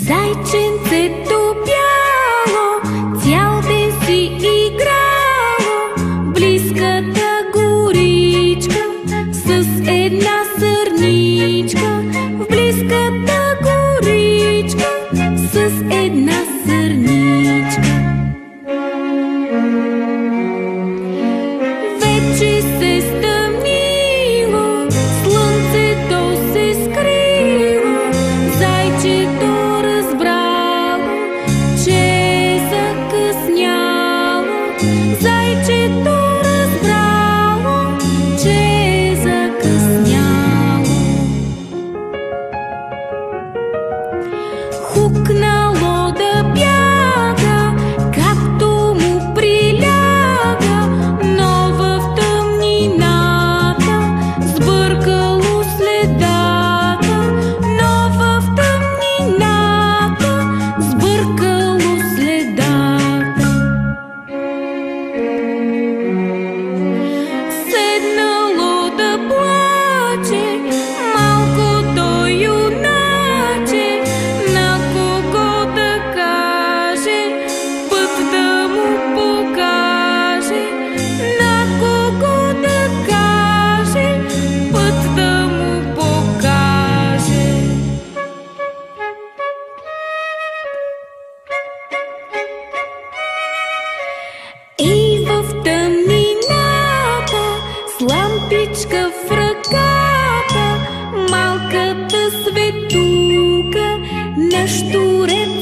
Зайченцето бяло цял ден си играло в близката горичка с една сърничка. В близката горичка с една сърничка. Вече се стъмнило, слънцето се скрило, зайчето разбрало, че е закъсняло. Зайчето разбрало, че е закъсняло. Хукнало да бяга, както му приляга, но в тъмнината сбъркало следата. Но в тъмнината сбъркало следата. Седнало да плаче малкото юначе, на кого да каже, път да му покаже. На кого да каже, път да му покаже. И в тъмнината с лампичка в ръката малката светулка нещо ред